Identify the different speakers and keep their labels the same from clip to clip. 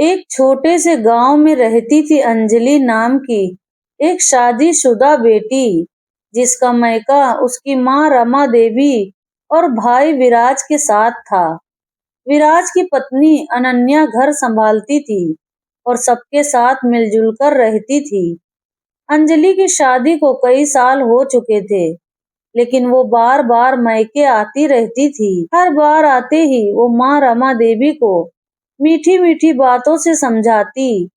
Speaker 1: एक छोटे से गांव में रहती थी अंजलि नाम की एक शादीशुदा बेटी, जिसका मायका उसकी माँ रमा देवी और भाई विराज के साथ था। विराज की पत्नी अनन्या घर संभालती थी और सबके साथ मिलजुल कर रहती थी। अंजलि की शादी को कई साल हो चुके थे, लेकिन वो बार बार मायके आती रहती थी। हर बार आते ही वो माँ रमा देवी को मीठी मीठी बातों से समझाती,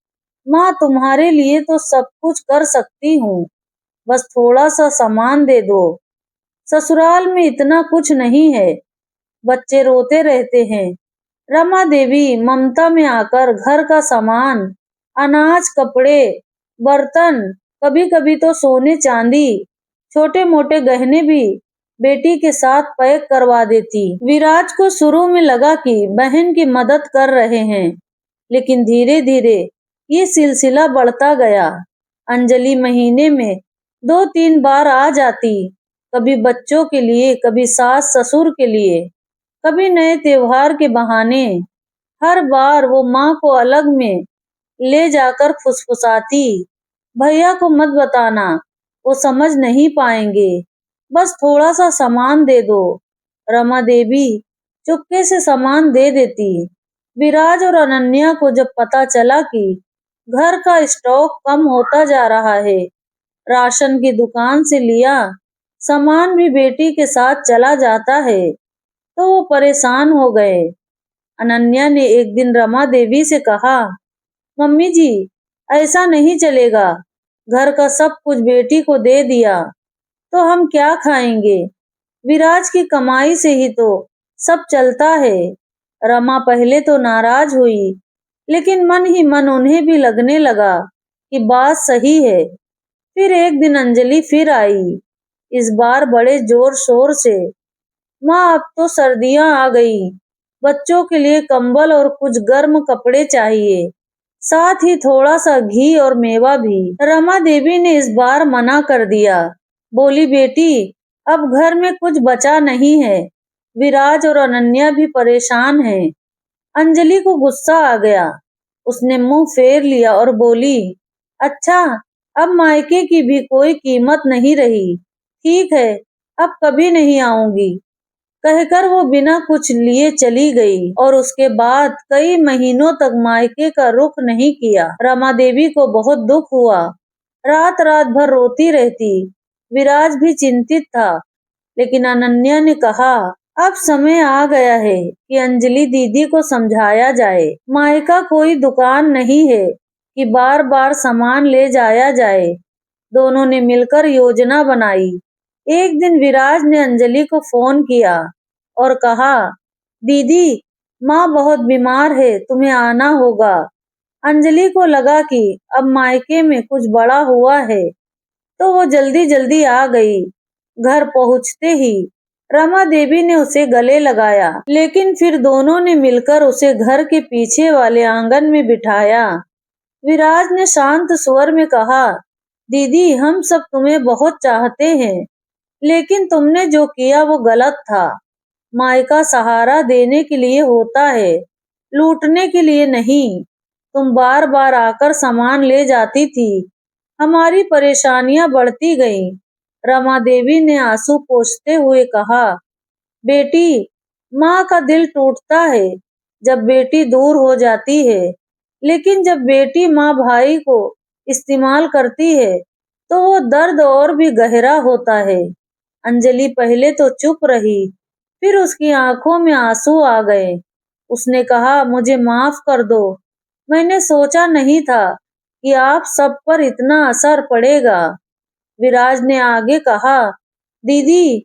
Speaker 1: माँ तुम्हारे लिए तो सब कुछ कर सकती हूँ, बस थोड़ा सा सामान दे दो। ससुराल में इतना कुछ नहीं है, बच्चे रोते रहते हैं। रमा देवी ममता में आकर घर का सामान, अनाज, कपड़े, बर्तन, कभी कभी तो सोने चांदी, छोटे मोटे गहने भी बेटी के साथ पैक करवा देती। विराज को शुरू में लगा कि बहन की मदद कर रहे हैं, लेकिन धीरे धीरे ये सिलसिला बढ़ता गया। अंजलि महीने में 2-3 बार आ जाती, कभी बच्चों के लिए, कभी सास ससुर के लिए, कभी नए त्योहार के बहाने। हर बार वो माँ को अलग में ले जाकर फुसफुसाती, भैया को मत बताना, वो समझ नहीं पाएंगे, बस थोड़ा सा सामान दे दो। रमा देवी चुपके से सामान दे देती। विराज और अनन्या को जब पता चला कि घर का स्टॉक कम होता जा रहा है, राशन की दुकान से लिया सामान भी बेटी के साथ चला जाता है, तो वो परेशान हो गए। अनन्या ने एक दिन रमा देवी से कहा, मम्मी जी, ऐसा नहीं चलेगा, घर का सब कुछ बेटी को दे दिया तो हम क्या खाएंगे? विराज की कमाई से ही तो सब चलता है। रमा पहले तो नाराज हुई, लेकिन मन ही मन उन्हें भी लगने लगा कि बात सही है। फिर एक दिन अंजलि फिर आई, इस बार बड़े जोर शोर से, माँ अब तो सर्दियां आ गई, बच्चों के लिए कंबल और कुछ गर्म कपड़े चाहिए, साथ ही थोड़ा सा घी और मेवा भी। रमा देवी ने इस बार मना कर दिया, बोली बेटी अब घर में कुछ बचा नहीं है, विराज और अनन्या भी परेशान हैं। अंजलि को गुस्सा आ गया, उसने मुंह फेर लिया और बोली, अच्छा अब मायके की भी कोई कीमत नहीं रही, ठीक है अब कभी नहीं आऊंगी, कहकर वो बिना कुछ लिए चली गई और उसके बाद कई महीनों तक मायके का रुख नहीं किया। रमा देवी को बहुत दुख हुआ, रात रात भर रोती रहती। विराज भी चिंतित था, लेकिन अनन्या ने कहा, अब समय आ गया है कि अंजलि दीदी को समझाया जाए, मायका कोई दुकान नहीं है कि बार बार सामान ले जाया जाए। दोनों ने मिलकर योजना बनाई। एक दिन विराज ने अंजलि को फोन किया और कहा, दीदी माँ बहुत बीमार है, तुम्हें आना होगा। अंजलि को लगा कि अब मायके में कुछ बड़ा हुआ है, तो वो जल्दी जल्दी आ गई। घर पहुंचते ही रमा देवी ने उसे गले लगाया, लेकिन फिर दोनों ने मिलकर उसे घर के पीछे वाले आंगन में बिठाया। विराज ने शांत स्वर में कहा, दीदी हम सब तुम्हें बहुत चाहते हैं, लेकिन तुमने जो किया वो गलत था। मायका सहारा देने के लिए होता है, लूटने के लिए नहीं। तुम बार बार आकर सामान ले जाती थी, हमारी परेशानियां बढ़ती गईं। रमा देवी ने आंसू पोंछते हुए कहा, बेटी माँ का दिल टूटता है जब बेटी दूर हो जाती है, लेकिन जब बेटी माँ भाई को इस्तेमाल करती है तो वो दर्द और भी गहरा होता है। अंजलि पहले तो चुप रही, फिर उसकी आंखों में आंसू आ गए। उसने कहा, मुझे माफ कर दो, मैंने सोचा नहीं था कि आप सब पर इतना असर पड़ेगा। विराज ने आगे कहा, दीदी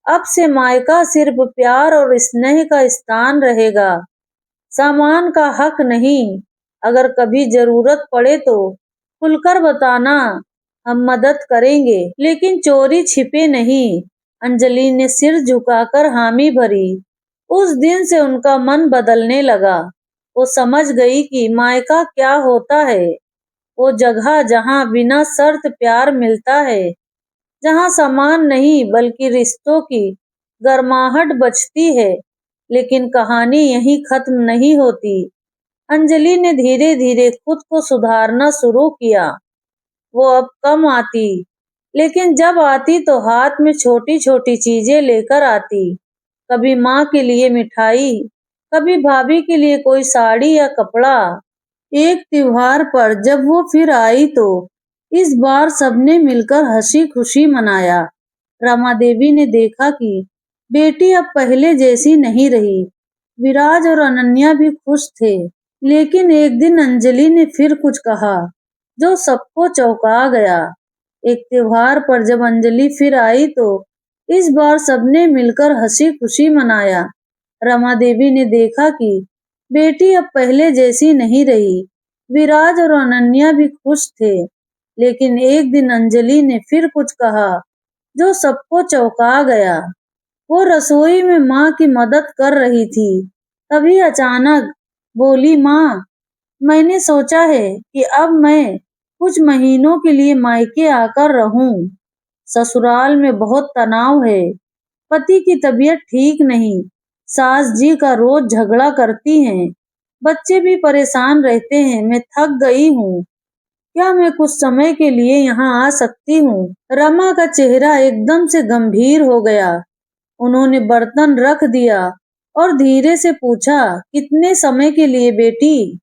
Speaker 1: अब से मायका सिर्फ प्यार और स्नेह का स्थान रहेगा, सामान का हक नहीं। अगर कभी जरूरत पड़े तो खुलकर बताना, हम मदद करेंगे, लेकिन चोरी छिपे नहीं। अंजलि ने सिर झुकाकर हामी भरी। उस दिन से उनका मन बदलने लगा। वो समझ गई कि मायका क्या होता है, वो जगह जहाँ बिना शर्त प्यार मिलता है, जहाँ सामान नहीं बल्कि रिश्तों की गर्माहट बचती है। लेकिन कहानी यहीं खत्म नहीं होती। अंजलि ने धीरे धीरे खुद को सुधारना शुरू किया। वो अब कम आती, लेकिन जब आती तो हाथ में छोटी छोटी चीजें लेकर आती। कभी माँ के लिए मिठाई, कभी भाभी के लिए कोई साड़ी या कपड़ा। एक त्योहार पर जब वो फिर आई तो इस बार सबने मिलकर हंसी खुशी मनाया। रमा देवी ने देखा कि बेटी अब पहले जैसी नहीं रही। विराज और अनन्या भी खुश थे, लेकिन एक दिन अंजलि ने फिर कुछ कहा जो सबको चौंका गया। एक त्योहार पर जब अंजलि फिर आई तो इस बार सबने मिलकर हंसी खुशी मनाया। रमा देवी ने देखा कि बेटी अब पहले जैसी नहीं रही। विराज और अनन्या भी खुश थे, लेकिन एक दिन अंजलि ने फिर कुछ कहा जो सबको चौंका गया। वो रसोई में माँ की मदद कर रही थी, तभी अचानक बोली, माँ, मैंने सोचा है कि अब मैं कुछ महीनों के लिए मायके आकर रहूं। ससुराल में बहुत तनाव है। पति की तबीयत ठीक नहीं, सास जी का रोज झगड़ा करती हैं, बच्चे भी परेशान रहते हैं। मैं थक गई हूँ। क्या मैं कुछ समय के लिए यहाँ आ सकती हूँ? रमा का चेहरा एकदम से गंभीर हो गया। उन्होंने बर्तन रख दिया और धीरे से पूछा, कितने समय के लिए बेटी?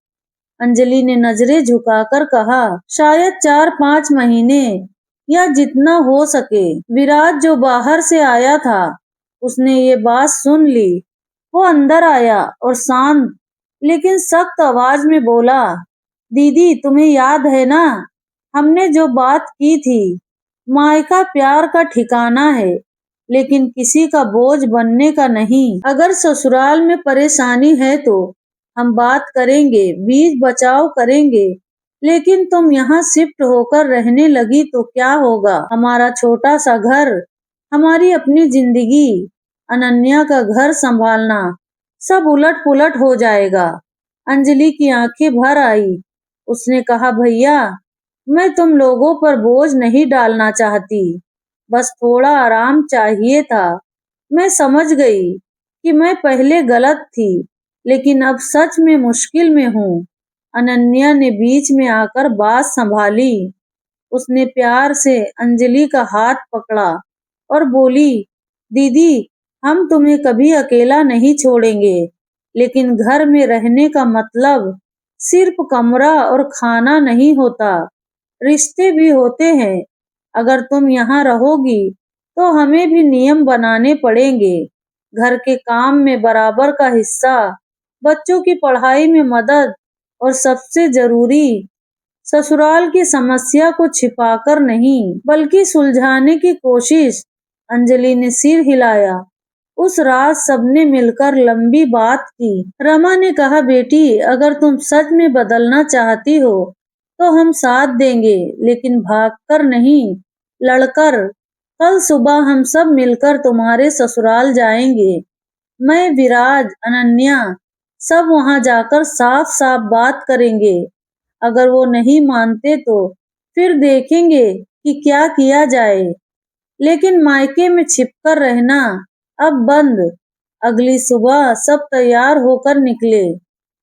Speaker 1: अंजलि ने नजरें झुकाकर कहा, शायद 4-5 महीने या जितना हो सके। विराज जो बाहर से आया था, उसने ये बात सुन ली। वो अंदर आया और शांत लेकिन सख्त आवाज में बोला, दीदी, तुम्हें याद है ना, हमने जो बात की थी। मायका प्यार का ठिकाना है, लेकिन किसी का बोझ बनने का नहीं। अगर ससुराल में परेशानी है तो हम बात करेंगे, बीच बचाव करेंगे, लेकिन तुम यहाँ शिफ्ट होकर रहने लगी तो क्या होगा? हमारा छोटा सा घर, हमारी अपनी जिंदगी, अनन्या का घर संभालना, सब उलट पुलट हो जाएगा। अंजलि की आंखें भर आई। उसने कहा, भैया, मैं तुम लोगों पर बोझ नहीं डालना चाहती, बस थोड़ा आराम चाहिए था। मैं समझ गई कि मैं पहले गलत थी, लेकिन अब सच में मुश्किल में हूँ। अनन्या ने बीच में आकर बात संभाली। उसने प्यार से अंजलि का हाथ पकड़ा और बोली, दीदी, हम तुम्हें कभी अकेला नहीं छोड़ेंगे, लेकिन घर में रहने का मतलब सिर्फ कमरा और खाना नहीं होता, रिश्ते भी होते हैं। अगर तुम यहाँ रहोगी तो हमें भी नियम बनाने पड़ेंगे, घर के काम में बराबर का हिस्सा, बच्चों की पढ़ाई में मदद, और सबसे जरूरी, ससुराल की समस्या को छिपाकर नहीं बल्कि सुलझाने की कोशिश। अंजलि ने सिर हिलाया। उस रात सबने मिलकर लंबी बात की। रमा ने कहा, बेटी, अगर तुम सच में बदलना चाहती हो तो हम साथ देंगे, लेकिन भागकर नहीं, लड़कर। कल सुबह हम सब मिलकर तुम्हारे ससुराल जाएंगे। मैं, विराज, अनन्या, सब वहां जाकर साफ साफ बात करेंगे। अगर वो नहीं मानते तो फिर देखेंगे कि क्या किया जाए, लेकिन मायके में छिपकर रहना अब बंद। अगली सुबह सब तैयार होकर निकले।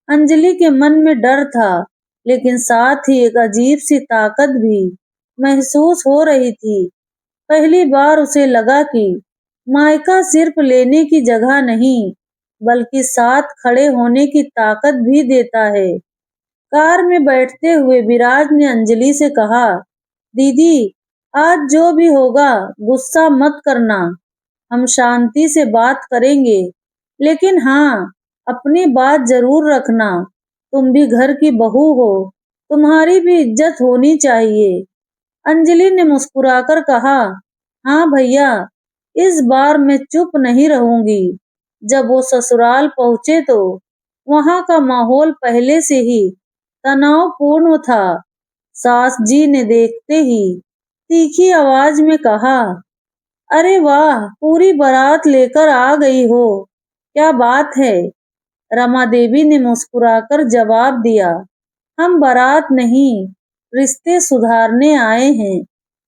Speaker 1: अंजलि के मन में डर था, लेकिन साथ ही एक अजीब सी ताकत भी महसूस हो रही थी। पहली बार उसे लगा कि मायका सिर्फ लेने की जगह नहीं, बल्कि साथ खड़े होने की ताकत भी देता है। कार में बैठते हुए विराज ने अंजलि से कहा, दीदी, आज जो भी होगा गुस्सा मत करना, हम शांति से बात करेंगे, लेकिन हाँ, अपनी बात जरूर रखना। तुम भी घर की बहू हो, तुम्हारी भी इज्जत होनी चाहिए। अंजलि ने मुस्कुराकर कहा, हाँ भैया, इस बार मैं चुप नहीं रहूंगी। जब वो ससुराल पहुंचे तो वहां का माहौल पहले से ही तनावपूर्ण था। सास जी ने देखते ही तीखी आवाज में कहा, अरे वाह, पूरी बारात लेकर आ गई हो, क्या बात है? रमा देवी ने मुस्कुराकर जवाब दिया, हम बारात नहीं, रिश्ते सुधारने आए हैं।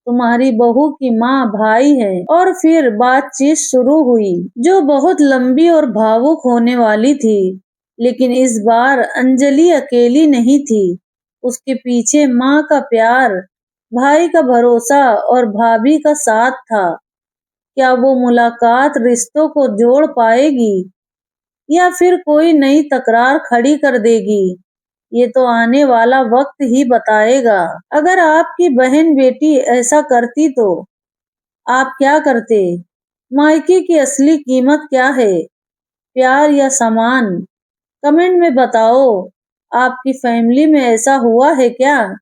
Speaker 1: तुम्हारी बहू की माँ, भाई है। और फिर बातचीत शुरू हुई, जो बहुत लंबी और भावुक होने वाली थी। लेकिन इस बार अंजलि अकेली नहीं थी। उसके पीछे माँ का प्यार, भाई का भरोसा और भाभी का साथ था। क्या वो मुलाकात रिश्तों को जोड़ पाएगी या फिर कोई नई तकरार खड़ी कर देगी? ये तो आने वाला वक्त ही बताएगा। अगर आपकी बहन बेटी ऐसा करती तो आप क्या करते? मायके की असली कीमत क्या है, प्यार या सामान? कमेंट में बताओ। आपकी फैमिली में ऐसा हुआ है क्या?